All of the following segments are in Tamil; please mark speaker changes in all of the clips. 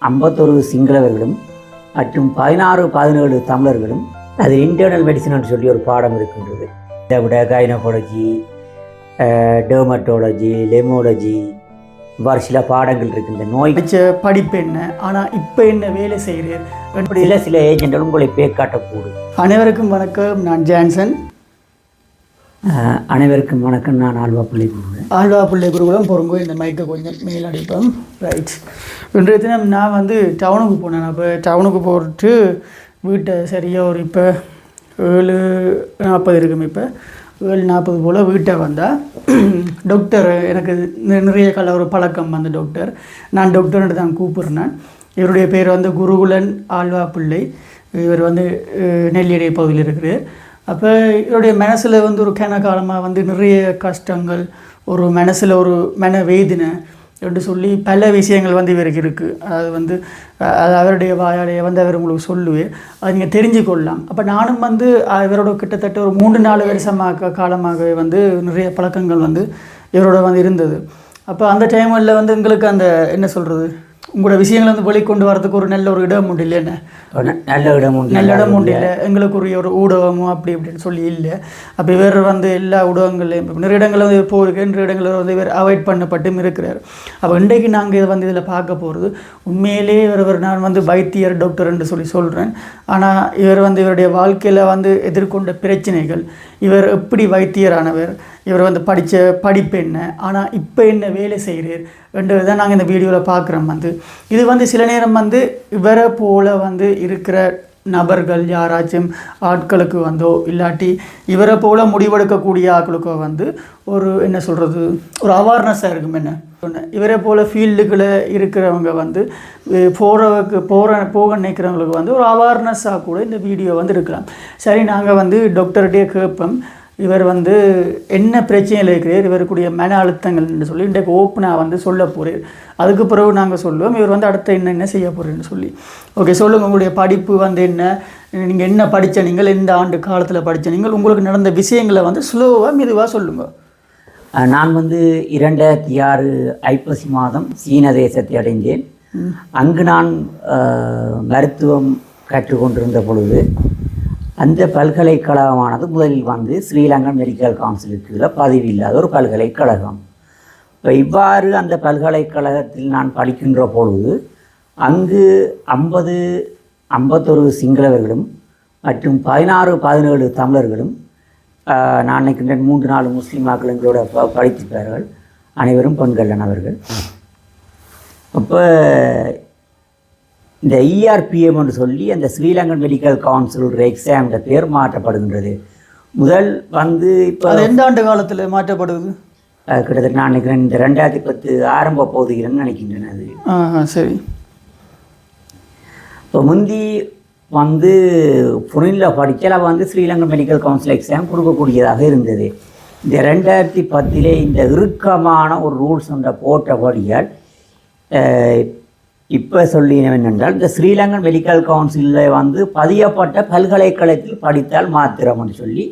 Speaker 1: 51 சிங்களவர்களும் மற்றும் 16-17 தமிழர்களும் அது இன்டர்னல் மெடிசன் சொல்லி ஒரு பாடம் இருக்கின்றது. இதை விட கைனகாலஜி, டெர்மட்டாலஜி, லெமோலஜி இவ்வாறு சில பாடங்கள் இருக்குது. இந்த நோய்
Speaker 2: படிப்பு என்ன, ஆனால் இப்போ என்ன வேலை செய்கிறேன்
Speaker 1: அப்படி இல்லை, சில ஏஜென்ட்கள் உங்களை பேக்காட்டக்கூடும்.
Speaker 2: அனைவருக்கும் வணக்கம், நான் ஜான்சன்.
Speaker 1: அனைவருக்கும் வணக்கம், நான் ஆழ்வா பிள்ளை குருகுலம்.
Speaker 2: ஆழ்வா பிள்ளை குருகுலம் பொறுங்கோ. இந்த மைக்கை கொஞ்சம் மேல் அடிப்போம். ரைட். இன்றைய தினம் நான் டவுனுக்கு போனேன். அப்போ டவுனுக்கு போட்டு வீட்டை சரியாக ஒரு இப்போ 7:40 இருக்கும். இப்போ 7:40 போல் வீட்டை வந்தால் டாக்டர் எனக்கு நிறைய கால ஒரு பழக்கம் அந்த டாக்டர். நான் டாக்டர்ன்ட்டு தான் கூப்பிட்றேன். இவருடைய பேர் குருகுலன் ஆழ்வா பிள்ளை. இவர் நெல்லியடை பகுதியில் இருக்கிறார். அப்போ இவருடைய மனசில் ஒரு காலமாக நிறைய கஷ்டங்கள், ஒரு மனசில் ஒரு மன வேதனை என்று சொல்லி பல விஷயங்கள் இவருக்கு இருக்குது. அது அது அவருடைய வாயாலேயே அவர் உங்களுக்கு சொல்லுவேன், அதை நீங்கள் தெரிஞ்சுக்கொள்ளலாம். அப்போ நானும் இவரோட கிட்டத்தட்ட ஒரு 3-4 வருஷமாக காலமாகவே நிறைய பழக்கங்கள் இவரோட இருந்தது. அப்போ அந்த டைமில் எங்களுக்கு அந்த என்ன சொல்கிறது, உங்களோட விஷயங்களை வெளிக்கொண்டு வரதுக்கு ஒரு நல்ல ஒரு இடம் உண்டு இல்லை, என்ன நல்ல இடம் உண்டு இல்லை, எங்களுக்குரிய ஒரு ஊடகமோ அப்படி இப்படின்னு சொல்லி இல்லை. அப்போ இவர் எல்லா ஊடகங்கள்லையும் நிறைய இடங்களில் போயிருக்கு, நிறைய இடங்களில் இவர் அவாய்ட் பண்ணப்பட்டும் இருக்கிறார். அப்போ இன்றைக்கு நாங்கள் இதை இதில் பார்க்க போகிறது உண்மையிலே இவர் நான் வைத்தியர் டாக்டர் என்று சொல்லி சொல்கிறேன். ஆனால் இவர் இவருடைய வாழ்க்கையில் எதிர்கொண்ட பிரச்சனைகள், இவர் எப்படி வைத்தியரானவர், இவர் படித்த படிப்பு என்ன, ஆனால் இப்போ என்ன வேலை செய்கிறார் என்றது தான் நாங்கள் இந்த வீடியோவில் பார்க்குறோம். இது சில நேரம் இவரை போல் இருக்கிற நபர்கள் யாராச்சும் ஆட்களுக்கு இல்லாட்டி இவரை போல் முடிவெடுக்கக்கூடிய ஆட்களுக்கோ ஒரு என்ன சொல்கிறது, ஒரு அவேர்னஸாக இருக்கும். என்ன இவரை போல் ஃபீல்டுகளை இருக்கிறவங்க போக நினைக்கிறவங்களுக்கு ஒரு அவேர்னஸாக கூட இந்த வீடியோ இருக்கலாம். சரி, நாங்கள் டாக்டர்கிட்டே கேட்போம் இவர் என்ன பிரச்சனையில் இருக்கிறார், இவருக்குரிய மன அழுத்தங்கள்னு சொல்லி இன்றைக்கு ஓப்பனாக சொல்ல போகிறார். அதுக்கு பிறகு நாங்கள் சொல்லுவோம் இவர் அடுத்த என்ன செய்ய போகிறேன்னு சொல்லி. ஓகே, சொல்லுங்கள், உங்களுடைய படிப்பு என்ன, நீங்கள் என்ன படித்த, நீங்கள் எந்த ஆண்டு காலத்தில் படித்த, நீங்கள் உங்களுக்கு நடந்த விஷயங்களை ஸ்லோவாக மெதுவாக சொல்லுங்கள்.
Speaker 1: நான் 2006 ஐப்பசி மாதம் சீன தேசத்தை அடைந்தேன். அங்கு நான் மருத்துவம் கற்றுக்கொண்டிருந்த பொழுது அந்த பல்கலைக்கழகமானது முதலில் ஸ்ரீலங்கன் மெடிக்கல் கவுன்சிலுக்கு பதிவு இல்லாத ஒரு பல்கலைக்கழகம். இப்போ இவ்வாறு அந்த பல்கலைக்கழகத்தில் நான் படிக்கின்ற பொழுது அங்கு 51 சிங்களவர்களும் மற்றும் 16-17 தமிழர்களும், நான் நினைக்கின்றேன் 3-4 முஸ்லீமாக்கள் எங்களோட படித்திருப்பார்கள். அனைவரும் பெண்கள் அவர்கள். அப்போ இந்த ERPM என்று சொல்லி அந்த ஸ்ரீலங்கன் மெடிக்கல் கவுன்சில் எக்ஸாம் பேர் மாற்றப்படுகின்றது. முதல் இப்போ
Speaker 2: எந்த ஆண்டு காலத்தில் மாற்றப்படுது?
Speaker 1: கிட்டத்தட்ட நான் நினைக்கிறேன் இந்த 2010 ஆரம்ப போகுதுன்னு நினைக்கின்றேன். அது
Speaker 2: சரி.
Speaker 1: இப்போ முந்தி புனில் படிக்கல ஸ்ரீலங்கன் மெடிக்கல் கவுன்சில் எக்ஸாம் கொடுக்கக்கூடியதாக இருந்தது. இந்த 2010 இந்த இறுக்கமான ஒரு ரூல்ஸ் போட்டபடியால் இப்போ சொல்லினோம் என்னென்றால், இந்த ஸ்ரீலங்கன் மெடிக்கல் கவுன்சிலில் பதியப்பட்ட பல்கலைக்கழகத்தில் படித்தால் மாத்திரம்னு சொல்லி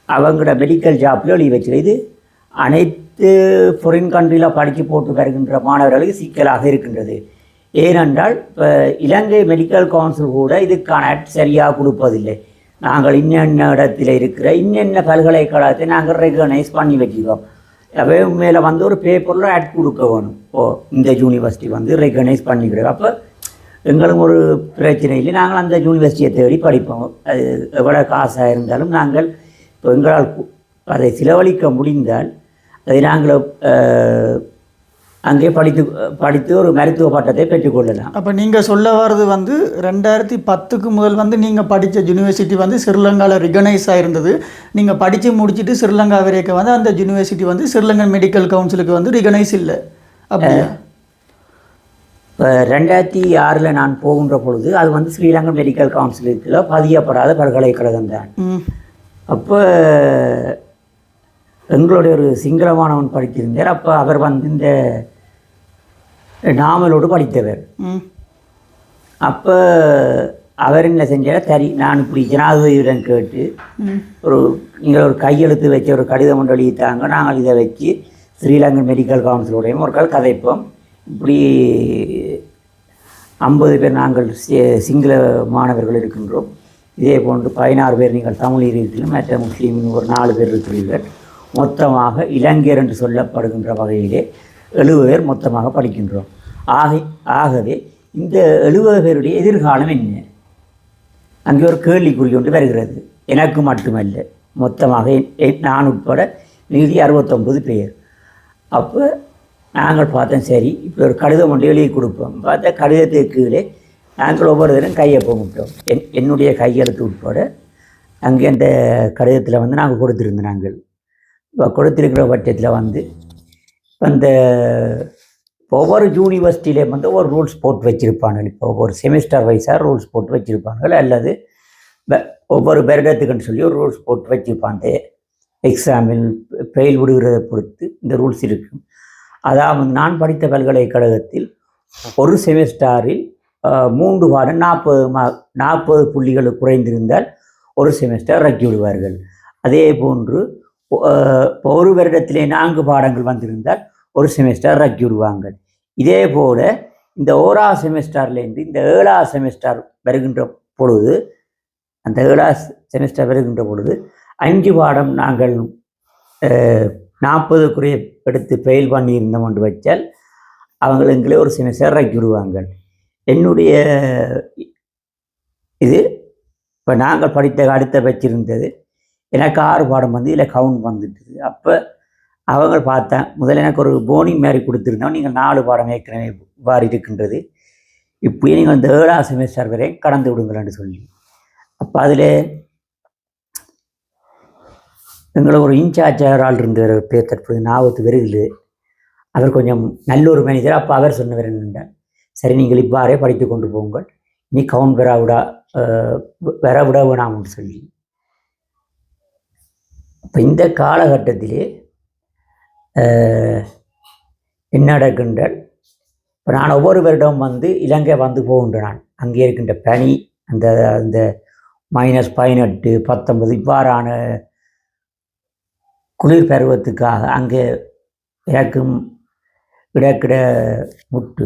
Speaker 1: அவங்களோட மெடிக்கல் ஜாப்பில் எழுதி வச்சுருது. இது அனைத்து ஃபாரின் கண்ட்ரியில் படித்து போட்டு வருகின்ற மாணவர்களுக்கு சிக்கலாக இருக்கின்றது. ஏனென்றால் இப்போ இலங்கை மெடிக்கல் கவுன்சில் கூட இதுக்கான சரியாக கொடுப்பதில்லை. நாங்கள் இன்னென்ன இடத்துல இருக்கிற இன்னென்ன பல்கலைக்கழகத்தை நாங்கள் ரெகனைஸ் பண்ணி வச்சுக்கோம். அவே மேலே ஒரு பேப்பரில் ஆட் கொடுக்க வேணும். இந்த யூனிவர்சிட்டி ரெகனைஸ் பண்ணிக்கிறோம். அப்போ எங்களும் ஒரு பிரச்சனை இல்லை, நாங்கள் அந்த யூனிவர்சிட்டியை தேடி படிப்போம். அது எவ்வளோ காசாக இருந்தாலும் நாங்கள் இப்போ எங்களால் அதை செலவழிக்க முடிந்தால் அதை நாங்கள் அங்கே படித்து ஒரு மருத்துவ பட்டத்தை பெற்றுக்கொள்ளலாம்.
Speaker 2: அப்போ நீங்கள் சொல்ல வர்றது 2010க்கு முதல் நீங்கள் படித்த யூனிவர்சிட்டி ஸ்ரீலங்காவில் ரிகனைஸ் ஆகிருந்தது. நீங்கள் படித்து முடிச்சுட்டு ஸ்ரீலங்கா வரைக்கும் அந்த யூனிவர்சிட்டி ஸ்ரீலங்கன் மெடிக்கல் கவுன்சிலுக்கு ரிகனைஸ் இல்லை அப்படியா?
Speaker 1: இப்போ 2006 நான் போகின்ற பொழுது அது ஸ்ரீலங்கன் மெடிக்கல் கவுன்சிலுக்கு பதியப்படாத பல்கலைக்கழகம் தான். அப்போ எங்களுடைய ஒரு சிங்களமானவன் படித்திருந்தார். அப்போ அவர் இந்த நாமலோடு படித்தவர். அப்போ அவர் என்ன செஞ்சால், சரி நான் இப்படி ஜனாதிபதியுடன் கேட்டு நீங்கள் ஒரு கையெழுத்து வச்ச ஒரு கடிதம் ஒன்று எழுதித்தாங்க, நாங்கள் இதை வச்சு ஸ்ரீலங்கன் மெடிக்கல் கவுன்சிலோடையும் ஒரு கதைப்போம், இப்படி 50 பேர் நாங்கள் சிங்கள மாணவர்கள் இருக்கின்றோம். இதே போன்று 16 பேர் நீங்கள் தமிழ் இருக்கிறீர்கள், மற்ற முஸ்லீம் ஒரு 4 பேர் இருக்கிறீர்கள். மொத்தமாக இலங்கையர் என்று சொல்லப்படுகின்ற வகையிலே 70 பேர் மொத்தமாக படிக்கின்றோம். ஆகவே இந்த 70 பேருடைய எதிர்காலம் என்ன? அங்கே ஒரு கேள்விக்குறி ஒன்று வருகிறது. எனக்கு மட்டுமல்ல, மொத்தமாக நான் உட்பட மீதி 69 பேர். அப்போ நாங்கள் பார்த்தோம், சரி இப்போ ஒரு கடிதம் ஒன்று எழுதி கொடுப்போம். பார்த்தா கடிதத்துக்கு கீழே நாங்கள் ஒவ்வொரு தரம் கையொப்பமிட்டோம். என்னுடைய கையெழுத்து உட்பட அங்கே அந்த கடிதத்தில் வந்து நாங்கள் கொடுத்துருந்தோம். நாங்கள் இப்போ கொடுத்துருக்கிற பட்சத்தில் வந்து அந்த ஒவ்வொரு யூனிவர்சிட்டியிலேயும் வந்து ஒவ்வொரு ரூல்ஸ் போட்டு வச்சுருப்பாங்க. இப்போ ஒவ்வொரு செமிஸ்டர் வைஸாக ரூல்ஸ் போட்டு வச்சுருப்பாங்க, அல்லது ஒவ்வொரு வருடத்துக்குன்னு சொல்லி ஒரு ரூல்ஸ் போட்டு வச்சுருப்பாங்க. எக்ஸாமில் ஃபெயில் விடுகிறதை பொறுத்து இந்த ரூல்ஸ் இருக்கும். அதாவது நான் படித்த பல்கலைக்கழகத்தில் ஒரு செமிஸ்டரில் 3 பாடம் 40 புள்ளிகள் குறைந்திருந்தால் ஒரு செமிஸ்டர் ரக்கி விடுவார்கள். அதே போன்று ஒரு வருடத்திலே 4 பாடங்கள் வந்திருந்தால் ஒரு செமிஸ்டர் ரக்கி விடுவாங்க. இதே போல் இந்த 1ஆம் செமிஸ்டர்லேருந்து இந்த 7ஆம் செமிஸ்டர் வருகின்ற பொழுது, அந்த 7ஆம் செமிஸ்டர் வருகின்ற பொழுது 5 பாடம் நாங்கள் 40 எடுத்து ஃபெயில் பண்ணியிருந்தோம் என்று வச்சால் அவங்களே ஒரு செமிஸ்டர் ரக்கி விடுவாங்க. என்னுடைய இது இப்போ நாங்கள் படித்த அடுத்த வச்சிருந்தது எனக்கு 6 பாடம் வந்து இதில் கவுண்ட் வந்துட்டுது. அப்போ அவங்க பார்த்தேன், முதல்ல எனக்கு ஒரு போனி மாதிரி கொடுத்துருந்தோம், நீங்கள் 4 பாடம் ஏற்கனவே வாரி இருக்கின்றது, இப்படியே நீங்கள் இந்த 7ஆம் செமிஸ்டர் வரை கடந்து விடுங்கள்னு சொல்லி. அப்போ அதில் எங்களை ஒரு இன்சார்ஜ் ஆள் இருந்தவர் பேர் தற்போது ஞாபகத்து வருகிறது. அவர் கொஞ்சம் நல்ல ஒரு மேனேஜர். அப்போ அவர் சொன்னவர் என்னென்ன, சரி நீங்கள் இவ்வாறே படித்து கொண்டு போங்கள், நீ கவுண்ட் வர விட வேணாம்னு சொல்லி. இப்போ இந்த காலகட்டத்திலே என்ன நடக்கின்றால், இப்போ நான் ஒவ்வொரு வருடம் வந்து இலங்கை வந்து போகின்ற நான் அங்கே இருக்கின்ற பனி, அந்த அந்த -18, 19 இவ்வாறான குளிர் பருவத்துக்காக அங்கே இறக்கும் இடக்கிட முட்டு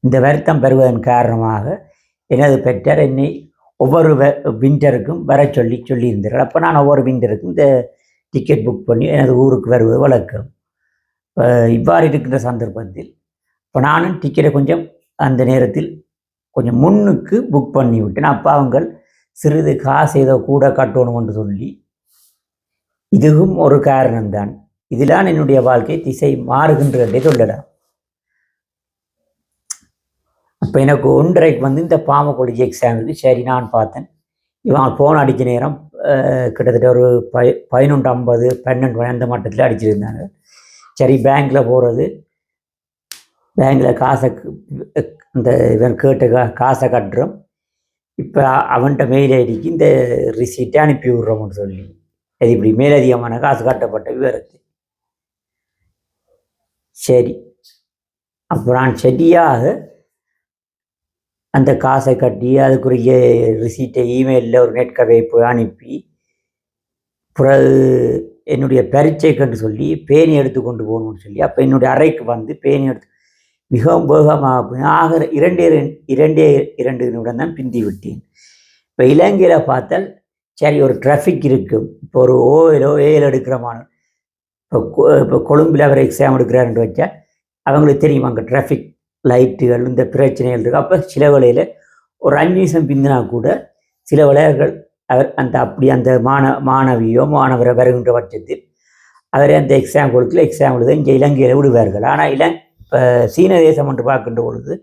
Speaker 1: இந்த வருத்தம் பெறுவதன் காரணமாக எனது பெற்றார் என்னை ஒவ்வொரு விண்டருக்கும் வர சொல்லியிருந்தார்கள். அப்போ நான் ஒவ்வொரு விண்டருக்கும் இந்த டிக்கெட் புக் பண்ணி எனது ஊருக்கு வருவது வழக்கம். இவ்வாறு இருக்கின்ற சந்தர்ப்பத்தில் இப்போ நானும் டிக்கெட்டை கொஞ்சம் அந்த நேரத்தில் கொஞ்சம் முன்னுக்கு புக் பண்ணி விட்டேன். அப்போ அவங்க சிறிது காசு ஏதோ கூட கட்டணும் என்று சொல்லி, இதுவும் ஒரு காரணம்தான். இதிலான் என்னுடைய வாழ்க்கை திசை மாறுகின்றதே சொல்லலாம். அப்போ எனக்கு 1:30க்கு வந்து இந்த பாமக்கொடி எக்ஸாமுக்கு சரி நான் பார்த்தேன். இவங்க ஃபோன் அடித்த நேரம் கிட்டத்தட்ட ஒரு 11:50, 12 அந்த மட்டத்தில் அடிச்சிருந்தாங்க. சரி பேங்க்கில் போகிறது, பேங்க்கில் காசை இந்த இவன் கேட்ட காசை கட்டுறோம், இப்போ அவன்கிட்ட மெயில் ஐடிக்கு இந்த ரிசீட்டை அனுப்பி விட்றோம்னு சொல்லி, அது இப்படி மேலதிகமான காசு கட்டப்பட்ட விவரத்தை. சரி, அப்போ நான் சரியாக அந்த காசை கட்டி அதுக்குரிய ரிசீட்டை இமெயிலில் ஒரு நெட் கவே போய் அனுப்பி, பிறகு என்னுடைய பரீட்சைக்குன்னு சொல்லி பேனி எடுத்து கொண்டு போகணும்னு சொல்லி, அப்போ என்னுடைய அறைக்கு வந்து பேனி எடுத்து மிகவும் வேகமாக ஆகிற 2 நிமிடம் தான் பிந்தி விட்டேன். இப்போ இலங்கையில் பார்த்தால் சரி ஒரு டிராஃபிக் இருக்கும். இப்போ ஒரு ஏழு எடுக்கிற மாணவன் இப்போ கொழும்பில் அவர் எக்ஸாம் எடுக்கிறாருன்னு வச்சா அவங்களுக்கு தெரியும் அங்கே டிராஃபிக் லைட்டுகள் இந்த பிரச்சனைகள் இருக்குது. அப்போ சில வேளையில் ஒரு 5 நிமிஷம் பிந்தினா கூட சில விளையாட்டுகள் அவர் அந்த மாணவியோ மாணவரை வருகின்ற பட்சத்தில் அவரை அந்த எக்ஸாம் கொடுக்கல, எக்ஸாம் எழுத இங்கே இலங்கையில் விடுவார்கள். ஆனால் இப்போ சீன தேசம் என்று பார்க்கின்ற பொழுது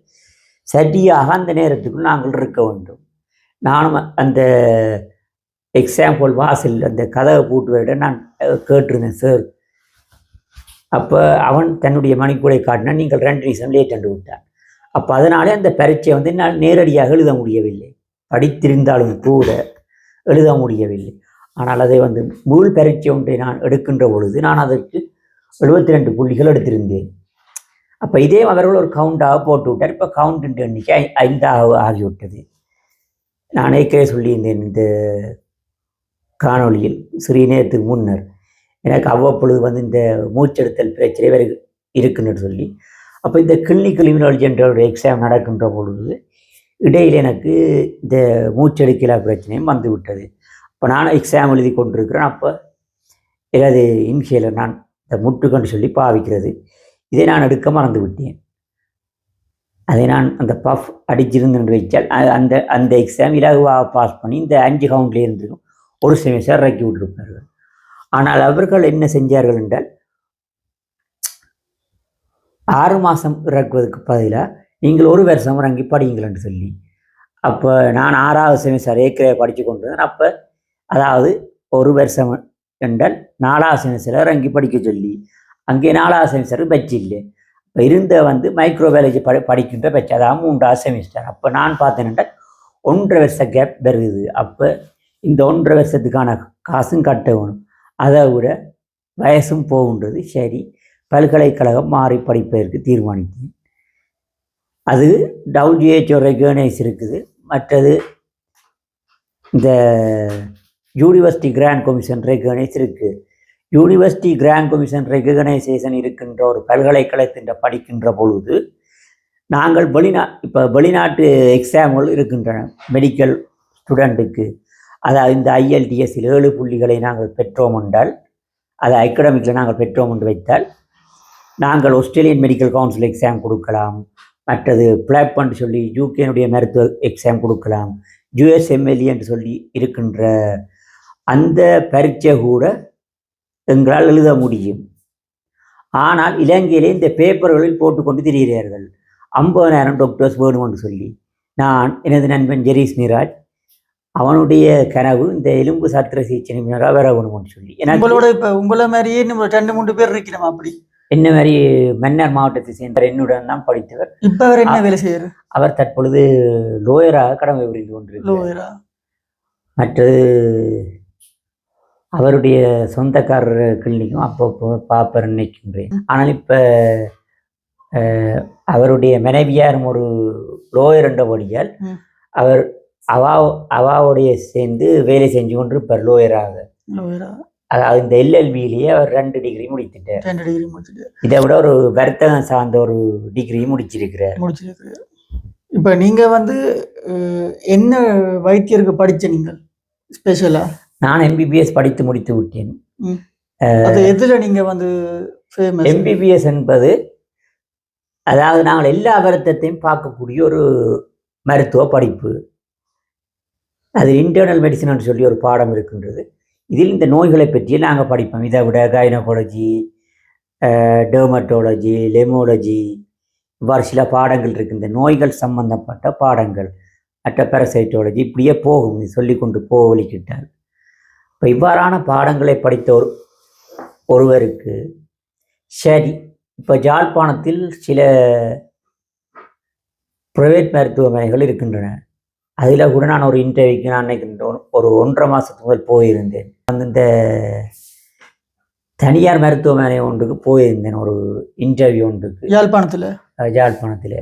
Speaker 1: சரியாக அந்த நேரத்துக்குள் நாங்கள் இருக்க வேண்டும். நானும் அந்த எக்ஸாம்பிள் வாசல் அந்த கதவை பூட்டு விட நான் கேட்டிருந்தேன் சார். அப்போ அவன் தன்னுடைய மணிக்கூடை காட்டினா நீங்கள் 2 நிமிஷம் லேட் என்று விட்டான். அப்போ அதனாலே அந்த பரீட்சை வந்து என்னால் நேரடியாக எழுத முடியவில்லை, படித்திருந்தாலும் கூட எழுத முடியவில்லை. ஆனால் அதை வந்து முழு பரீட்சை ஒன்றை நான் எடுக்கின்ற பொழுது நான் அதற்கு 72 புள்ளிகள் எடுத்திருந்தேன். அப்போ இதே அவர்கள் ஒரு கவுண்டாக போட்டு விட்டார். இப்போ கவுண்ட் எண்ணிக்கை 5 ஆகிவிட்டது. நான் ஏற்கனவே சொல்லியிருந்தேன் இந்த காணொலியில் சிறிய நேரத்துக்கு முன்னர், எனக்கு அவ்வப்பொழுது வந்து இந்த மூச்செடுத்தல் பிரச்சனை வேறு இருக்குன்னு சொல்லி. அப்போ இந்த கிளினிக்கல் இம்யூனாலஜி என்ற ஒரு எக்ஸாம் நடக்கின்ற பொழுது இடையில் எனக்கு இந்த மூச்செடுக்கல பிரச்சனையும் வந்து விட்டது. இப்போ நான் எக்ஸாம் எழுதி கொண்டிருக்கிறேன். அப்போ எனது இன்ஹேலர் நான் இந்த முட்டுக்கொண்டு சொல்லி பாவிக்கிறது, இதை நான் எடுக்க மறந்து விட்டேன். அதை நான் அந்த பஃப் அடிச்சிருந்து வைச்சால் அந்த அந்த எக்ஸாம் இலகுவாக பாஸ் பண்ணி இந்த 5 கவுண்ட்லேயே இருந்திருக்கும், ஒரு செமிஸ்டர் இறக்கி விட்டிருப்பார்கள். ஆனால் அவர்கள் என்ன செஞ்சார்கள் என்றால் 6 மாதம் இறக்குவதற்கு பதிலாக நீங்கள் 1 வருஷம் இறங்கி படியுங்கள் என்று சொல்லி, அப்போ நான் 6வது செமிஸ்டர் ஏற்கனவே படித்து கொண்டு வந்தேன். அப்போ அதாவது 1 வருஷம் என்றால் 4வது செமிஸ்டர் இறங்கி படிக்க சொல்லி, அங்கே 4வது செமிஸ்டர் பட்ஜ் இல்லை. இப்போ இருந்த வந்து மைக்ரோபயாலஜி படிக்கின்ற பட்ஜ், அதாவது 3வது செமிஸ்டர். அப்போ நான் பார்த்தேன் என்றால் 1.5 வருஷ கேப் வருது. அப்போ இந்த 1.5 வருஷத்துக்கான காசும் கட்ட வேணும், அதை விட வயசும் போகின்றது. சரி, பல்கலைக்கழகம் மாறி படிப்பதற்கு தீர்மானித்தேன். அது WHO ரெகனைஸ் இருக்குது. மற்றது இந்த யூனிவர்சிட்டி கிராண்ட் கமிஷன் ரெகனைஸ் இருக்குது. யூனிவர்சிட்டி கிராண்ட் கமிஷன் ரெகனைசேஷன் இருக்கின்ற ஒரு பல்கலைக்கழகத்தின் படிக்கின்ற பொழுது நாங்கள் இப்போ வெளிநாட்டு எக்ஸாம்கள் இருக்கின்றன மெடிக்கல் ஸ்டூடெண்ட்டுக்கு. அதாவது இந்த IELTS 7 புள்ளிகளை நாங்கள் பெற்றோம் என்றால், அது அகாடமிக்கில் நாங்கள் பெற்றோம் என்று வைத்தால், நாங்கள் ஆஸ்திரேலியன் மெடிக்கல் கவுன்சில் எக்ஸாம் கொடுக்கலாம். மற்றது பிளாப் என்று சொல்லி யூகேனுடைய மருத்துவ எக்ஸாம் கொடுக்கலாம். USMLE என்று சொல்லி இருக்கின்ற அந்த பரீட்சை கூட எங்களால் எழுத முடியும். ஆனால் இலங்கையிலே இந்த பேப்பர்களில் போட்டுக்கொண்டு திரிகிறார்கள் 50,000 டாக்டர்ஸ் வேணும் என்று சொல்லி. நான் எனது நண்பன் ஜெரீஸ் நிராஜ், அவனுடைய கனவு இந்த எலும்பு சத்திர சிகிச்சை நிபுணராக வர வேணும்னு சொல்லி.
Speaker 2: உங்களோட இப்போ உங்களை மாதிரியே நம்ம 2-3 பேர் இருக்கிறோம். அப்படி
Speaker 1: என்ன மாதிரி மன்னர் மாவட்டத்தை சேர்ந்த என்னுடன் தான் படித்தவர்.
Speaker 2: இப்போ அவர் என்ன வேலை செய்யறார்? அவர்
Speaker 1: தற்பொழுது லோயராக கடமை புரிந்து கொண்டிருக்கிறார். மற்றது அவருடைய சொந்தக்காரர் கிளினிக்கும் அப்பப்போ பார்ப்பர் நினைக்கின்றேன். ஆனால் இப்போ அவருடைய மனைவியாரும் ஒரு லோயர் என்றபடியால் அவர் அவாவுடைய சேர்ந்து வேலை செஞ்சு கொண்டு இருப்பார் லோயராக. அதாவது இந்த LLBயிலேயே அவர் 2 டிகிரி முடித்துட்டார். இதை விட ஒரு வர்த்தகம் சார்ந்த ஒரு டிகிரி முடிச்சிருக்கிறார்.
Speaker 2: இப்போ நீங்கள் வந்து என்ன வைத்தியருக்கு படித்த நீங்கள் ஸ்பெஷலா?
Speaker 1: நான் MBBS படித்து முடித்து விட்டேன்.
Speaker 2: அது எதில் நீங்கள் வந்து
Speaker 1: MBBS என்பது அதாவது நாங்கள் எல்லா வருத்தத்தையும் பார்க்கக்கூடிய ஒரு மருத்துவ படிப்பு. அது இன்டர்னல் மெடிசன் சொல்லி ஒரு பாடம் இருக்கின்றது. இதில் இந்த நோய்களை பற்றியே நாங்கள் படிப்போம். இதை விட கைனகாலஜி, டெர்மட்டாலஜி, லெமோலஜி, இவ்வாறு சில பாடங்கள் இருக்குது. இந்த நோய்கள் சம்பந்தப்பட்ட பாடங்கள், மற்ற பேரசைட்டாலஜி, இப்படியே போகும் சொல்லி கொண்டு போவலிக்கிட்டார். இப்போ இவ்வாறான பாடங்களை படித்த ஒருவருக்கு சரி, இப்போ யாழ்ப்பாணத்தில் சில பிரைவேட் மருத்துவமனைகள் இருக்கின்றன. அதில் கூட நான் ஒரு இன்டர்வியூக்கு நான் நினைக்கின்றேன் ஒரு 1.5 மாதத்துக்கு முதல் போயிருந்தேன். இந்த தனியார் மருத்துவமனை ஒன்றுக்கு போயிருந்தேன், ஒரு இன்டர்வியூ ஒன்றுக்கு யாழ்ப்பாணத்தில்.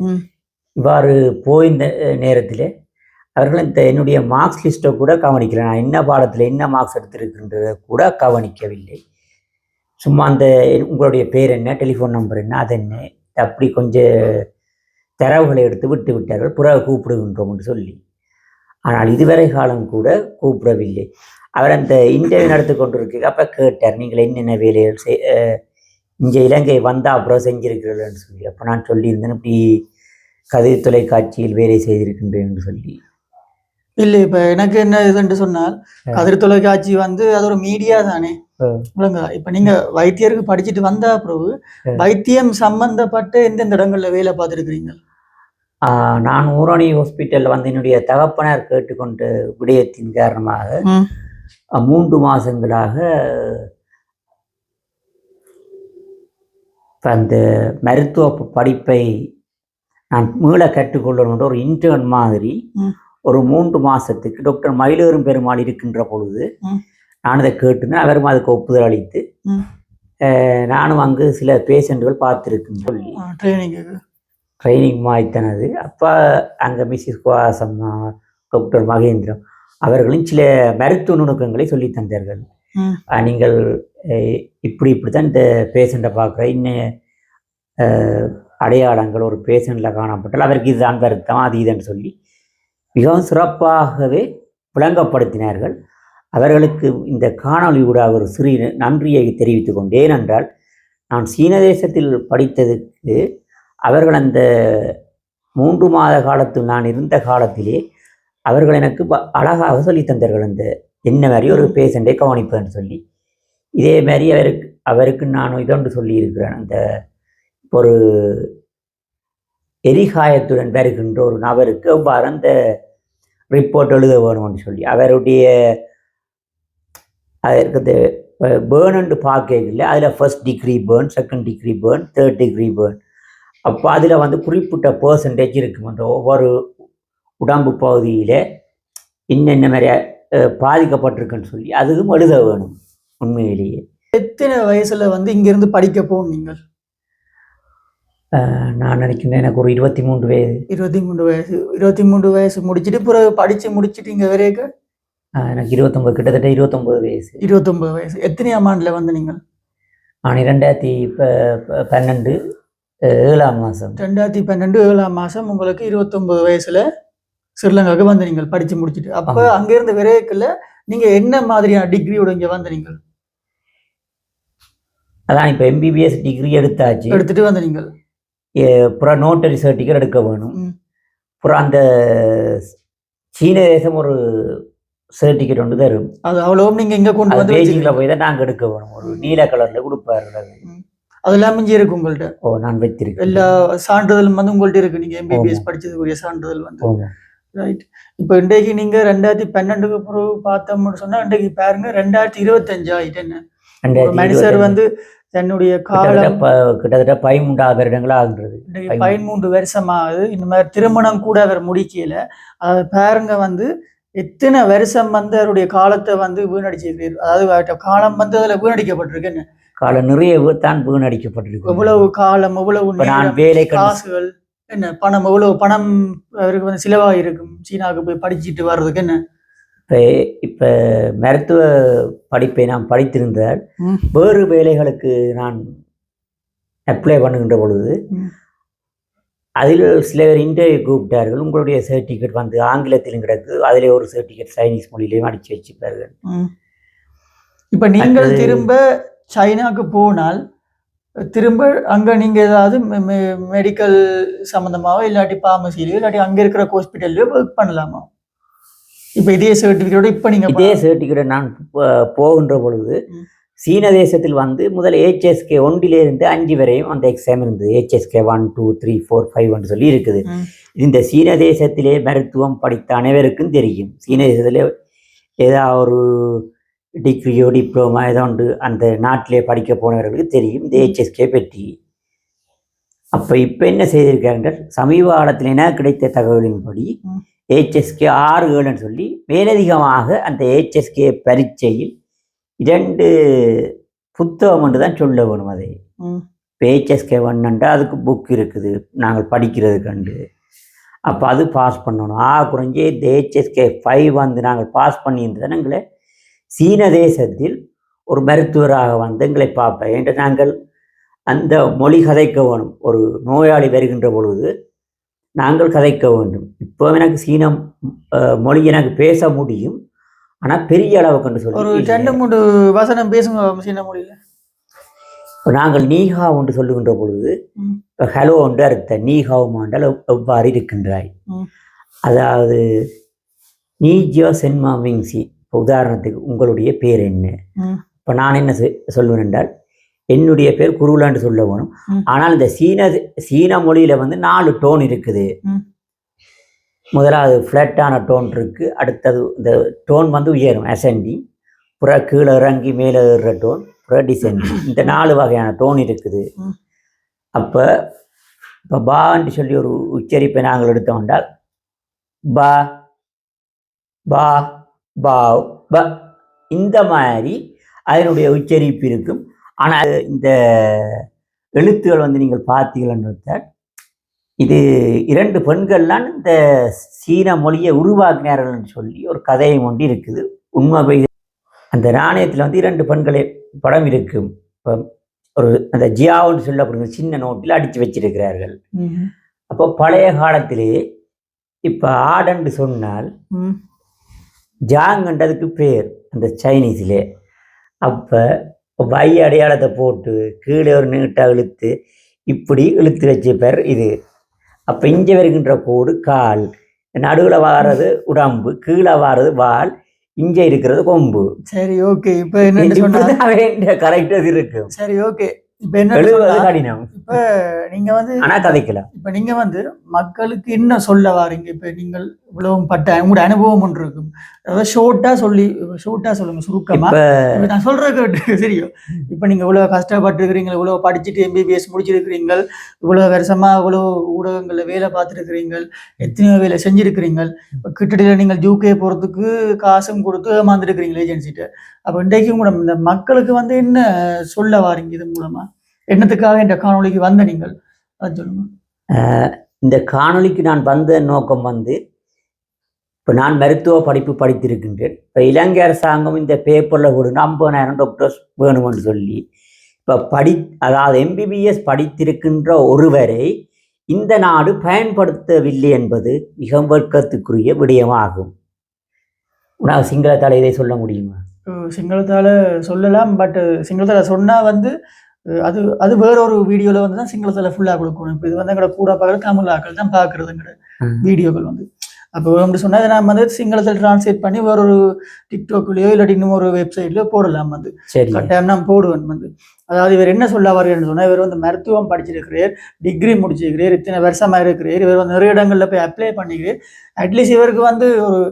Speaker 1: இவ்வாறு போயிருந்த நேரத்தில் அவர்கள் இந்த என்னுடைய மார்க்ஸ் லிஸ்ட்டை கூட கவனிக்கலை. நான் என்ன பாடத்தில் என்ன மார்க்ஸ் எடுத்திருக்கின்றதை கூட கவனிக்கவில்லை. சும்மா அந்த உங்களுடைய பேர் என்ன, டெலிஃபோன் நம்பர் என்ன, அது என்ன, அப்படி கொஞ்சம் தரவுகளை எடுத்து விட்டு விட்டார்கள். பிறகு கூப்பிடுகின்றோம் என்று சொல்லி. ஆனால் இதுவரை காலம் கூட கூப்பிடவில்லை. அவர் அந்த இன்டர்வியூ நடத்தி கொண்டிருக்க அப்போ கேட்டார், நீங்கள் என்னென்ன வேலைகள் இங்கே இலங்கை வந்தால் அப்புறம் செஞ்சிருக்கிறீர்கள்னு சொல்லி. அப்போ நான் சொல்லியிருந்தேன், இப்படி கதிர் தொலைக்காட்சியில் வேலை செய்திருக்கின்றேன் என்று சொல்லி.
Speaker 2: இல்லை, இப்போ எனக்கு என்ன இதுன்னு சொன்னால், கதிர் தொலைக்காட்சி வந்து அது ஒரு மீடியா தானே. இப்போ நீங்கள் வைத்தியருக்கு படிச்சுட்டு வந்த பிறகு வைத்தியம் சம்பந்தப்பட்ட எந்தெந்த இடங்களில் வேலை பார்த்துருக்கிறீங்க?
Speaker 1: நான் ஊரணி ஹாஸ்பிட்டலில் வந்து என்னுடைய தகப்பனார் கேட்டுக்கொண்ட விடயத்தின் காரணமாக 3 மாதங்களாக அந்த மருத்துவ படிப்பை நான் மீள கற்றுக்கொள்ளணுன்ற ஒரு இன்டர்ன் மாதிரி ஒரு 3 மாதத்துக்கு டாக்டர் மயிலேறும் பெருமாள் இருக்கின்ற பொழுது நான் இதை கேட்டுன்னு அவரும் அதுக்கு ஒப்புதல் அளித்து நானும் அங்கு சில பேஷண்ட்கள் பார்த்துருக்குன்னு சொல்லி ட்ரைனிங் மாய்த்தனது. அப்போ அங்கே மிஸ்ஸஸ் குவாசம்மா, டாக்டர் மகேந்திரம் அவர்களும் சில மருத்துவ நுணுக்கங்களை சொல்லி தந்தார்கள். நீங்கள் இப்படித்தான் இந்த பேஷண்ட்டை பார்க்குற இன்னும் அடையாளங்கள் ஒரு பேஷண்ட்டில் காணப்பட்டால் அவருக்கு இதுதான் வருத்தம் அது இதுன்னு சொல்லி மிகவும் சிறப்பாகவே விளங்கப்படுத்தினார்கள். அவர்களுக்கு இந்த காணொளி கூட ஒரு சிறிய நன்றியை தெரிவித்துக் கொண்டேன். ஏனென்றால் நான் சீன தேசத்தில் படித்ததுக்கு அவர்கள் அந்த 3 மாத காலத்தில் நான் இருந்த காலத்திலே அவர்கள் எனக்கு அழகாக சொல்லி தந்தார்கள். அந்த என்ன மாதிரி ஒரு பேஷண்ட்டை கவனிப்பேன்னு சொல்லி இதே மாதிரி அவருக்கு நான் இதொன்று சொல்லியிருக்கிறேன். அந்த ஒரு எரிகாயத்துடன் வருகின்ற ஒரு நபருக்கு எவ்வாறு அந்த ரிப்போர்ட் எழுத வேணும்னு சொல்லி அவருடைய அதற்கு பேர்னு பார்க்கல. அதில் first degree burn, second degree burn, third degree burn. அப்போ அதில் வந்து குறிப்பிட்ட பர்சன்டேஜ் இருக்குமென்ற ஒவ்வொரு உடம்பு பகுதியில் இன்னென்ன மாதிரி பாதிக்கப்பட்டிருக்குன்னு சொல்லி அதுவும் எழுத வேணும். உண்மையிலேயே
Speaker 2: எத்தனை வயசுல வந்து இங்கிருந்து படிக்க போகும் நீங்கள்?
Speaker 1: நான் நினைக்கிறேன் எனக்கு ஒரு 23 வயது.
Speaker 2: 23 வயசு முடிச்சுட்டு பிறகு படித்து முடிச்சுட்டு இங்கே வரைக்க
Speaker 1: எனக்கு 29, கிட்டத்தட்ட 29 வயசு.
Speaker 2: 29 வயசு. எத்தனையாம் ஆண்டில் வந்து நீங்கள்?
Speaker 1: நான் 2012 7ஆம் மாதம்.
Speaker 2: 2012 7ஆம் மாதம் உங்களுக்கு 29 வயசுல ஸ்ரீலங்காவுக்கு வந்து நீங்கள் படித்து முடிச்சுட்டு. அப்போ அங்கேருந்து விரைக்கல நீங்கள் என்ன மாதிரியான டிகிரியோட இங்கே வந்து நீங்கள்?
Speaker 1: அதான் இப்போ எம்பிபிஎஸ் டிகிரி எடுத்துட்டு
Speaker 2: வந்து நீங்கள்
Speaker 1: அப்புறம் நோட்டரி சர்டிஃபிகேட் எடுக்க வேணும். அப்புறம் அந்த சீன தேசம் ஒரு சர்டிஃபிகேட் ஒன்று தரும்.
Speaker 2: அது அவ்வளோவும் நீங்கள் இங்கே கொண்டு வந்து
Speaker 1: பெய்ஜிங்கில் போய் தான் நாங்கள் எடுக்க வேணும். ஒரு நீல கலரில் கொடுப்பாரு.
Speaker 2: அதெல்லாம் மிஞ்சி இருக்கு உங்கள்கிட்ட?
Speaker 1: நான் வச்சிருக்கேன்.
Speaker 2: எல்லா சான்றிதழும் வந்து உங்கள்கிட்ட இருக்கு. நீங்கள் எம்பிபிஎஸ் படித்ததுக்குரிய சான்றிதழ் வந்து. ரைட். இப்போ இன்றைக்கு நீங்கள் 2012க்கு பிறகு பார்த்தோம்னு சொன்னால் இன்றைக்கு பாருங்க 2025 ஆகிட்டு. என்ன மனுஷர் வந்து தன்னுடைய காலம்
Speaker 1: கிட்டத்தட்ட 13 வருடங்களா ஆகுறது.
Speaker 2: 13 வருஷமாகுது. இந்த மாதிரி திருமணம் கூட அவர் முடிக்கல. அது பாருங்க வந்து எத்தனை வருஷம் வந்து அவருடைய காலத்தை வந்து வீணடிச்சிருக்கிறார். அதாவது காலம் வந்து அதில் வீணடிக்கப்பட்டிருக்கு. என்ன
Speaker 1: காலம் நிறைய தான் வீணடிக்கப்பட்டிருக்கு.
Speaker 2: எவ்வளவு காலம், எவ்வளவு காசுகள், என்ன பணம், எவ்வளவு பணம் அவருக்கு வந்து செலவாக இருக்கும் சீனாவுக்கு போய் படிச்சுட்டு வர்றதுக்கு. என்ன
Speaker 1: இப்போ மருத்துவ படிப்பை நான் படித்திருந்தால் வேறு வேலைகளுக்கு நான் அப்ளை பண்ணுகின்ற பொழுது அதில் சில பேர் இன்டர்வியூ கூப்பிட்டார்கள். உங்களுடைய சர்டிஃபிகேட் வந்து ஆங்கிலத்திலும் கிடக்கு, அதில் ஒரு சர்டிஃபிகேட் சைனீஸ் மொழியிலையும் அடித்து வச்சுப்பார்கள்.
Speaker 2: இப்போ நீங்கள் திரும்ப சைனாவுக்கு போனால் திரும்ப அங்கே நீங்கள் ஏதாவது மெடிக்கல் சம்மந்தமாகவோ இல்லாட்டி ஃபார்மசிலையோ இல்லாட்டி அங்கே இருக்கிற ஹாஸ்பிட்டல்லையோ ஒர்க் பண்ணலாமா? இப்போ இதே சர்டிஃபிகேட்டோட இப்போ நீங்கள்
Speaker 1: இதே சர்டிஃபிகேட் நான் போகின்ற பொழுது சீன தேசத்தில் வந்து முதல் HSK 1 to 5 வரையும் அந்த எக்ஸாம் இருந்தது. HSK 1, 2, 3, 4, 5 சொல்லி இருக்குது. இந்த சீன தேசத்திலே மருத்துவம் படித்த அனைவருக்கும் தெரியும். சீன தேசத்திலே ஏதாவது ஒரு டிகிரியோ டிப்ளமா ஏதோ ஒன்று அந்த நாட்டிலே படிக்க போனவர்களுக்கு தெரியும் இந்த HSK பற்றி. அப்போ இப்போ என்ன செய்திருக்காங்க, சமீப காலத்தில் என்ன கிடைத்த தகவலின்படி HSK 6, 7 சொல்லி மேலதிகமாக அந்த HSK பரீட்சையில் 2 புத்தகம் என்று தான் சொல்ல வேணும். அதை இப்போ HSK 1 அதுக்கு புக் இருக்குது நாங்கள் படிக்கிறது கண்டு. அப்போ அது பாஸ் பண்ணணும். குறைஞ்சே இந்த HSK 5 வந்து நாங்கள் பாஸ் பண்ணியிருந்தது எங்களை சீன தேசத்தில் ஒரு மருத்துவராக வந்து எங்களை பார்ப்பேன் என்று நாங்கள் அந்த மொழி கதைக்க வேணும். ஒரு நோயாளி வருகின்ற பொழுது நாங்கள் கதைக்க வேண்டும். இப்போ எனக்கு சீன மொழி எனக்கு பேச முடியும், ஆனால் பெரிய அளவுக்கு சொல்லி
Speaker 2: ஒரு 2-3 வசனம் பேசுங்க சீன மொழியில்.
Speaker 1: இப்போ நாங்கள் நீஹா ஒன்று சொல்லுகின்ற பொழுது இப்போ ஹலோ ஒன்று அர்த்தம். நீஹாவ் மாண்டால் எவ்வாறு இருக்கின்றாய், அதாவது நீஜியோ சென்மா மிங்சி. இப்போ உதாரணத்துக்கு உங்களுடைய பேர் என்ன? இப்போ நான் என்ன சொல்லுவேன் என்றால் என்னுடைய பேர் குருலான்னு சொல்ல வேணும். ஆனால் இந்த சீன மொழியில வந்து 4 டோன் இருக்குது. முதலாவது ஃப்ளாட்டான டோன் இருக்கு, அடுத்தது இந்த டோன் வந்து உயரும் அசெண்டிங், புற கீழே இறங்கி மேலே ஏறுற டோன், புற டிசெண்டிங். இந்த 4 வகையான டோன் இருக்குது. அப்போ இப்போ பான்னு சொல்லி ஒரு உச்சரிப்பை நாங்கள் எடுத்தோம் என்றால் பா பா பாவ் ப, இந்த மாதிரி அதனுடைய உச்சரிப்பு இருக்கும். ஆனால் இந்த எழுத்துக்கள் வந்து நீங்கள் பார்த்தீங்கன்னு இது 2 பெண்கள்லாம் இந்த சீன மொழியை உருவாக்கினார்கள்னு சொல்லி ஒரு கதையை ஒன்று இருக்குது. உண்மை அந்த நாணயத்தில் வந்து 2 பெண்களை படம் இருக்கும். இப்போ ஒரு அந்த ஜியாவுன்னு சொல்லப்படுற சின்ன நோட்டில் அடித்து வச்சிருக்கிறார்கள். அப்போ பழைய காலத்திலே இப்போ ஆடன்னு சொன்னால்
Speaker 2: ம்
Speaker 1: ஜாங்கன்றதுக்கு பேர் அந்த சைனீஸிலே. அப்போ வை அடையாளத்தை போட்டு கீழே ஒரு நீட்டாக இழுத்து இப்படி இழுத்து வச்ச பேர் இது. அப்போ இங்கே வருகின்ற கோடு கால், நடுவில் வாரது உடம்பு, கீழே வாரது வால், இங்கே இருக்கிறது கொம்பு.
Speaker 2: சரி ஓகே. இப்போ என்னன்னு சொன்னா
Speaker 1: கரெக்டாக இருக்கு.
Speaker 2: சரி ஓகே. இப்போ என்ன
Speaker 1: எழுதுவது கடினம்.
Speaker 2: இப்போ நீங்க வந்து
Speaker 1: ஆனால் கதைக்கலாம்.
Speaker 2: இப்போ நீங்க வந்து மக்களுக்கு என்ன சொல்ல வாரீங்க? இப்போ நீங்கள் இவ்வளவு பட்ட உங்களோட அனுபவம் ஒன்று இருக்கும், அதாவது ஷோர்ட்டா சொல்லுங்க சுருக்கமா. இப்போ நான் சொல்றது சரியும். இப்போ நீங்க இவ்வளவு கஷ்டப்பட்டுருக்கிறீங்க, இவ்வளவு படிச்சுட்டு எம்பிபிஎஸ் முடிச்சிருக்கிறீங்க, இவ்வளவு வருஷமா இவ்வளவு ஊடகங்கள்ல வேலை பார்த்துருக்கிறீங்க, எத்தனையோ வேலை செஞ்சிருக்கிறீங்க. இப்போ கிட்டத்தட்ட நீங்கள் யூகே போறதுக்கு காசும் கொடுத்து ஏமாந்துருக்கிறீங்க ஏஜென்சிட்ட. அப்போ இன்றைக்கு கூட இந்த மக்களுக்கு வந்து என்ன சொல்ல வாரீங்க இது மூலமா? என்னத்துக்காக இந்த காணொலிக்கு வந்த நீங்கள் அது சொல்லுங்க.
Speaker 1: இந்த காணொலிக்கு நான் வந்த நோக்கம் வந்து, இப்போ நான் மருத்துவ படிப்பு படித்திருக்கின்றேன். இப்போ இலங்கை அரசாங்கம் இந்த பேப்பரில் ஒரு 50,000 டாக்டர்ஸ் வேணும்னு சொல்லி இப்போ அதாவது எம்பிபிஎஸ் படித்திருக்கின்ற ஒருவரை இந்த நாடு பயன்படுத்தவில்லை என்பது மிக வெட்கத்துக்குரிய விடயமாகும். உனக்கு சிங்களத்தால் இதை சொல்ல முடியுமா?
Speaker 2: சிங்களத்தால் சொல்லலாம், பட் சிங்களத்தால் சொன்னால் வந்து அது அது வேற ஒரு வீடியோவில் வந்து தான் சிங்களத்தில் ஃபுல்லாக கொடுக்கணும். இப்போ இது வந்து எங்களோட கூட பார்க்குறது தமிழ் ஆக்கள் தான் பார்க்குறதுங்கிற வீடியோக்கள் வந்து. அப்போ அப்படி சொன்னால் இதை நான் வந்து சிங்களத்தில் டிரான்ஸ்லேட் பண்ணி வேற ஒரு டிக்டாக்லேயோ இல்லாட்டி இன்னும் ஒரு வெப்சைட்லையோ போடலாம் வந்து. கட்டாயம் நான் போடுவேன் வந்து. அதாவது இவர் என்ன சொல்ல வாருன்னு சொன்னால், இவர் வந்து மருத்துவம் படிச்சிருக்கிறார், டிகிரி முடிச்சிருக்கிறார், இத்தனை வருஷமாக இருக்கிறார், இவர் வந்து நிறைய இடங்களில் போய் அப்ளை பண்ணிக்கிறார். அட்லீஸ்ட் இவருக்கு வந்து ஒரு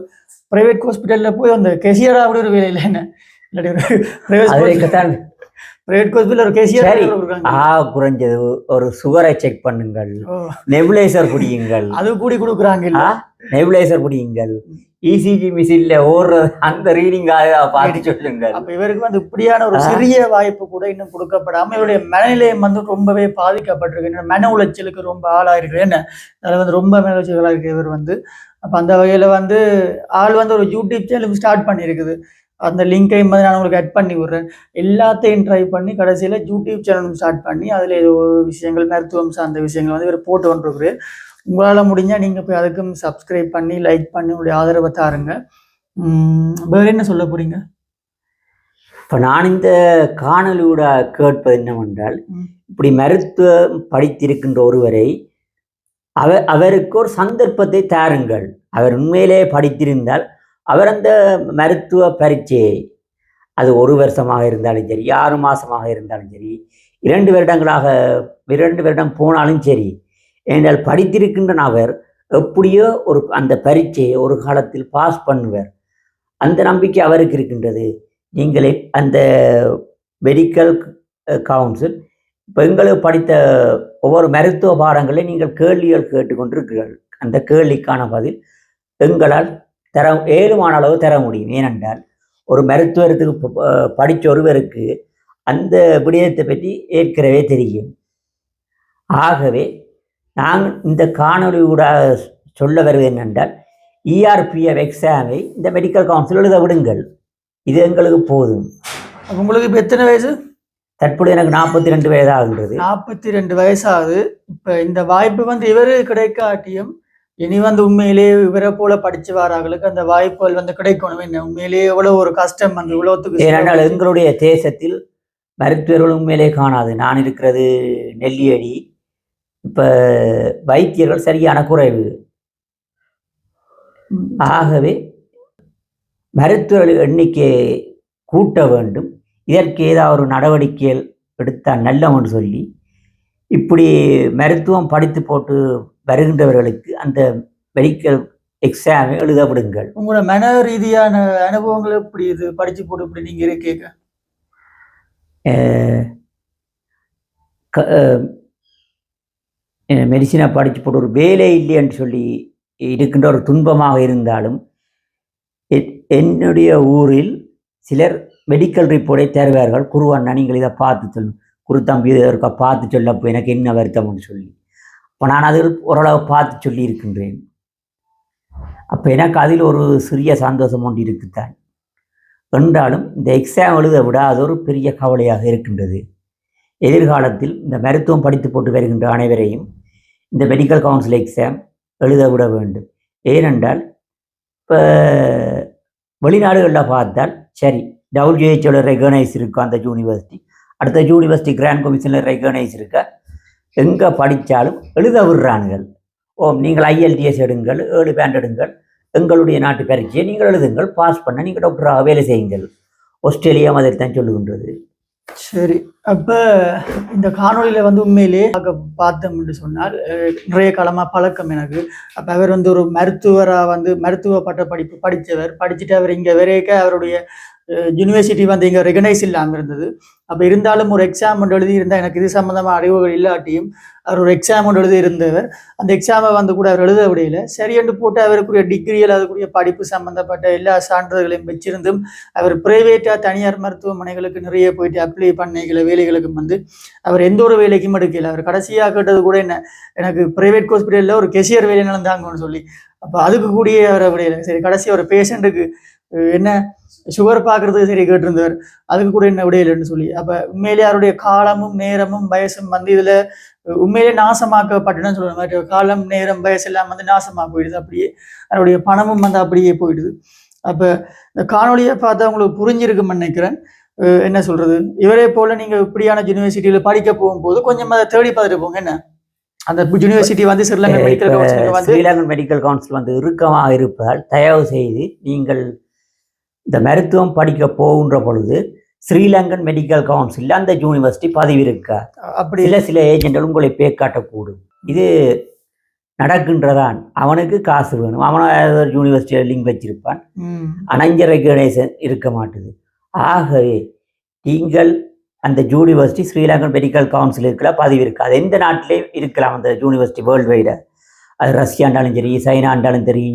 Speaker 2: ப்ரைவேட் ஹாஸ்பிட்டலில் போய் அந்த கெசியரா அப்படி ஒரு வேலை இல்லை, என்ன இல்லாட்டி ஒரு பிரைவேட் ஹாஸ்பிட்டல் ஒரு கேசியர்
Speaker 1: குறைஞ்சது ஒரு சுகரை செக் பண்ணுங்கள், நெபுலைசர் குடியுங்கள்,
Speaker 2: அது கூடி கொடுக்குறாங்க.
Speaker 1: நெபுலைசர் குடியுங்கள், இசிஜி மிஷின்ல ஓடுறது அந்த ரீடிங் பார்த்து சொல்லுங்கள்.
Speaker 2: அப்ப இவருக்கு வந்து இப்படியான ஒரு சிறிய வாய்ப்பு கூட இன்னும் கொடுக்கப்படாம இவருடைய மனநிலையம் வந்து ரொம்பவே பாதிக்கப்பட்டிருக்கு. மன உளைச்சலுக்கு ரொம்ப ஆளாயிருக்கு. என்ன அதில் வந்து ரொம்ப மன உளைச்சலாக இருக்கு இவர் வந்து. அப்ப அந்த வகையில வந்து ஆள் வந்து ஒரு யூடியூப் சேனல் ஸ்டார்ட் பண்ணியிருக்குது. அந்த லிங்கையும் வந்து நான் உங்களுக்கு ஆட் பண்ணி விடுறேன். எல்லாத்தையும் ட்ரை பண்ணி கடைசியில் யூடியூப் சேனலும் ஸ்டார்ட் பண்ணி அதில் ஏதோ விஷயங்கள் மருத்துவம் சார்ந்த விஷயங்கள் வந்து இவர் போட்டு கொண்டிருக்குது. உங்களால் முடிஞ்சால் நீங்கள் போய் அதுக்கும் சப்ஸ்கிரைப் பண்ணி லைக் பண்ணி உங்களுடைய ஆதரவை தாருங்க. வேறு என்ன சொல்ல போகிறீங்க?
Speaker 1: இப்போ நான் இந்த காணொலியோட கேட்பது என்னவென்றால், இப்படி மருத்துவம் படித்திருக்கின்ற ஒருவரை அவருக்கு ஒரு சந்தர்ப்பத்தை தாருங்கள். அவர் உண்மையிலே படித்திருந்தால் அவர் அந்த மருத்துவ பரீட்சையை, அது 1 வருஷமாக இருந்தாலும் சரி, 6 மாதமாக இருந்தாலும் சரி, 2 வருடம் போனாலும் சரி, ஏனென்றால் படித்திருக்கின்ற அவர் எப்படியோ அந்த பரீட்சையை ஒரு காலத்தில் பாஸ் பண்ணுவார். அந்த நம்பிக்கை அவருக்கு இருக்கின்றது. நீங்களே அந்த மெடிக்கல் கவுன்சில் இப்போ எங்களுக்கு படித்த ஒவ்வொரு மருத்துவ பாடங்களையும் நீங்கள் கேள்விகள் கேட்டுக்கொண்டிருக்கிறீர்கள். அந்த கேள்விக்கான பதில் எங்களால் ஏழுமான அளவு தர முடியும். ஏனென்றால் ஒரு மருத்துவத்துக்கு படித்த ஒருவருக்கு அந்த விடயத்தை பற்றி ஏற்கனவே தெரியும். ஆகவே நாங்கள் இந்த காணொலியோட சொல்ல வருவது என்னென்றால், ERPF எக்ஸாமை இந்த மெடிக்கல் கவுன்சில் எழுத விடுங்கள். இது எங்களுக்கு போதும்.
Speaker 2: உங்களுக்கு இப்போ எத்தனை வயசு?
Speaker 1: தற்போது எனக்கு 42 வயதாகின்றது.
Speaker 2: 42 வயசாகுது. இப்போ இந்த வாய்ப்பு வந்து இவர் கிடைக்காட்டியும் இனி வந்து உண்மையிலேயே இவரை போல படிச்சு வராங்களுக்கு அந்த வாய்ப்புகள் வந்து கிடைக்கணும். என்ன உண்மையிலேயே எவ்வளவு ஒரு கஷ்டம் வந்து இவ்வளவுத்துக்கு.
Speaker 1: ஏனென்றால் எங்களுடைய தேசத்தில் மருத்துவர்கள் உண்மையிலே காணாது. நான் இருக்கிறது நெல்லியடி. இப்போ வைத்தியர்கள் சரியான குறைவு. ஆகவே மருத்துவர்கள் எண்ணிக்கையை கூட்ட வேண்டும். இதற்கு ஏதாவது ஒரு நடவடிக்கைகள் எடுத்தால் நல்லவன்னு சொல்லி இப்படி மருத்துவம் படித்து போட்டு வருகின்றவர்களுக்கு அந்த மெடிக்கல் எக்ஸாமை எழுத விடுங்கள்.
Speaker 2: உங்களோட மன ரீதியான அனுபவங்கள் எப்படி இது படித்து போட்டு இப்படி நீங்கள் இருக்கீங்க?
Speaker 1: மெடிசினை படித்து போட்டு ஒரு வேலை இல்லைன்னு சொல்லி இருக்கின்ற ஒரு துன்பமாக இருந்தாலும் என்னுடைய ஊரில் சிலர் மெடிக்கல் ரிப்போர்ட்டை தருவார்கள். குருவண்ணா நீங்கள் இதை பார்த்து சொல்லணும், குருத்தம்பி இதற்கா பார்த்து சொல்லப்போ எனக்கு என்ன வருத்தம்னு சொல்லி. அப்போ நான் அதில் ஓரளவு பார்த்து சொல்லி இருக்கின்றேன். அப்போ எனக்கு அதில் ஒரு சிறிய சந்தோஷம் ஒன்று இருக்குத்தான். என்றாலும் இந்த எக்ஸாம் எழுத விடாத ஒரு பெரிய கவலையாக இருக்கின்றது. எதிர்காலத்தில் இந்த மருத்துவம் படித்து போட்டு வருகின்ற அனைவரையும் இந்த மெடிக்கல் கவுன்சில் எக்ஸாம் எழுத விட வேண்டும். ஏனென்றால் இப்போ வெளிநாடுகளில் பார்த்தால் சரி WHO ரெகனைஸ் இருக்கும் அந்த யூனிவர்சிட்டி, அடுத்த யூனிவர்சிட்டி கிராண்ட் கமிஷனில் ரெகனைஸ் இருக்கா, எங்கே படித்தாலும் எழுத விடுறானுங்கள். நீங்கள் IELTS எடுங்கள், 7 பேண்ட் எடுங்கள், எங்களுடைய நாட்டு பரீட்சையை நீங்கள் எழுதுங்கள், பாஸ் பண்ண நீங்கள் டாக்டராக வேலை செய்யுங்கள். ஆஸ்திரேலியா மாதிரி தான் சொல்லுகின்றது.
Speaker 2: சரி, அப்போ இந்த காணொலியில் வந்து உண்மையிலே பார்த்தோம்னு சொன்னால் நிறைய காலமாக பழக்கம் எனக்கு. அப்போ அவர் வந்து ஒரு மருத்துவராக வந்து மருத்துவ பட்ட படிப்பு படிச்சுட்டு அவர் இங்கே வரைக்க அவருடைய யூனிவர்சிட்டி வந்து இங்கே ரெகனைஸ் இல்லாமல் இருந்தது. அப்போ இருந்தாலும் ஒரு எக்ஸாம் ஒன்று எழுதி இருந்தால், எனக்கு இது சம்மந்தமாக அறிவுகள் இல்லாட்டியும் அவர் ஒரு எக்ஸாம் ஒன்று எழுதி இருந்தவர். அந்த எக்ஸாமை வந்து கூட அவர் எழுத விடையில சரி என்று போட்டு அவருக்குரிய டிகிரியில் அதுக்குரிய படிப்பு சம்மந்தப்பட்ட எல்லா சான்றிதழ்களையும் வச்சிருந்தும் அவர் பிரைவேட்டாக தனியார் மருத்துவமனைகளுக்கு நிறைய போயிட்டு அப்ளை பண்ணிக்கல வேலைகளுக்கும் வந்து அவர் எந்த ஒரு வேலைக்கும் எடுக்கல. அவர் கடைசியாக கேட்டது கூட என்ன, எனக்கு பிரைவேட் ஹாஸ்பிட்டலில் ஒரு கெஷியர் வேலை நடந்தாங்கன்னு சொல்லி. அப்போ அதுக்கு கூடிய அவர் விடையில சரி கடைசி ஒரு பேஷண்ட்டுக்கு என்ன சுகர் பார்க்கறதுக்கு சரி கேட்டிருந்தவர், அதுக்கு கூட என்ன விடையில்லைன்னு சொல்லி. அப்போ உண்மையிலே அவருடைய காலமும் நேரமும் வயசும் வந்து இதில் உண்மையிலே நாசமாக்கப்பட்டுன்னு சொல்லுற மாதிரி காலம் நேரம் வயசு எல்லாம் வந்து நாசமாக போயிடுது. அப்படியே அவருடைய பணமும் வந்து அப்படியே போயிடுது. அப்போ இந்த காணொலியை பார்த்தா உங்களுக்கு புரிஞ்சிருக்குன்னு நினைக்கிறேன். என்ன சொல்றது, இவரே போல நீங்கள் இப்படியான யூனிவர்சிட்டியில் படிக்க போகும்போது கொஞ்சம் அதை தேடி பார்த்துட்டு போங்க. என்ன அந்த யூனிவர்சிட்டி வந்து ஸ்ரீலங்கன் மெடிக்கல் கவுன்சில் வந்து
Speaker 1: ஸ்ரீலங்கன் மெடிக்கல் கவுன்சில் வந்து இறுக்கமாக இருப்பதால் தயவு செய்து நீங்கள் இந்த மருத்துவம் படிக்க போகின்ற பொழுது ஸ்ரீலங்கன் மெடிக்கல் கவுன்சிலில் அந்த யூனிவர்சிட்டி பதிவு இருக்கா, அப்படி இல்லை சில ஏஜென்ட்கள் உங்களை பேக்காட்டக்கூடும். இது நடக்கின்றதான். அவனுக்கு காசு வேணும், அவனை யூனிவர்சிட்டியில் லிங்க் வச்சிருப்பான், ஆனால் இங்கே ரெகனைசேஷன் இருக்க மாட்டுது. ஆகவே நீங்கள் அந்த யூனிவர்சிட்டி ஸ்ரீலங்கன் மெடிக்கல் கவுன்சில் இருக்கிற பதிவு இருக்குது. அது எந்த நாட்டிலையும் இருக்கலாம் அந்த யூனிவர்சிட்டி வேர்ல்டு வைட. அது ரஷ்யாண்டாலும் சரி, சைனாண்டாலும் சரி,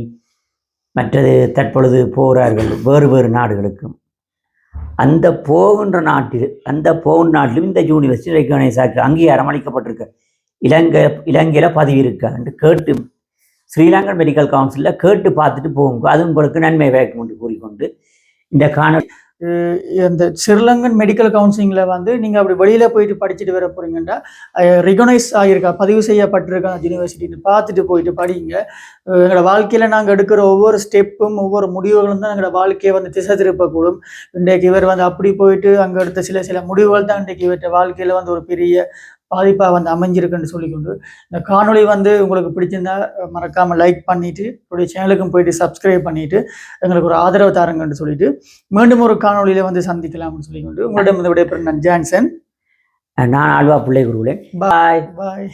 Speaker 1: மற்றது தற்பொழுது போகிறார்கள் வேறு வேறு நாடுகளுக்கும். அந்த போகின்ற நாட்டிலும் இந்த யூனிவர்சிட்டி ரெகனைஸ் ஆகி அங்கீகாரம் அளிக்கப்பட்டிருக்க இலங்கையில் பதிவு இருக்கா என்று கேட்டு ஸ்ரீலங்கன் மெடிக்கல் கவுன்சிலில் கேட்டு பார்த்துட்டு போகுங்க. அது உங்களுக்கு நன்மை வேக்கும் என்று கூறிக்கொண்டு இந்த காணொலி
Speaker 2: இந்த ஸ்ரீலங்கன் மெடிக்கல் கவுன்சிலிங்கில் வந்து நீங்கள் அப்படி வெளியில் போயிட்டு படிச்சுட்டு வர போகிறீங்கன்னா ரெகனைஸ் ஆகியிருக்கா, பதிவு செய்யப்பட்டிருக்கா யூனிவர்சிட்டின்னு பார்த்துட்டு போயிட்டு படிங்க. எங்களோட வாழ்க்கையில் நாங்கள் எடுக்கிற ஒவ்வொரு ஸ்டெப்பும் ஒவ்வொரு முடிவுகளும் தான் எங்களோட வாழ்க்கையை வந்து திசை திருப்பக்கூடும். இன்றைக்கு இவர் வந்து அப்படி போயிட்டு அங்கே எடுத்த சில முடிவுகள் தான் இன்றைக்கு இவற்றை வாழ்க்கையில் வந்து ஒரு பெரிய பாதிப்பாக வந்து அமைஞ்சிருக்குன்னு சொல்லிக்கொண்டு இந்த காணொலி வந்து உங்களுக்கு பிடிச்சிருந்தா மறக்காமல் லைக் பண்ணிவிட்டு என்னுடைய சேனலுக்கும் போயிட்டு சப்ஸ்கிரைப் பண்ணிவிட்டு எங்களுக்கு ஒரு ஆதரவு தாருங்கன்னு சொல்லிட்டு மீண்டும் ஒரு காணொலியில் வந்து சந்திக்கலாம்னு சொல்லிக்கொண்டு உங்களிடம் வந்து விடைபெறும் நான் ஜான்சன்.
Speaker 1: நான் ஆழ்வா பிள்ளை குருவிலே. பாய்
Speaker 2: பாய்.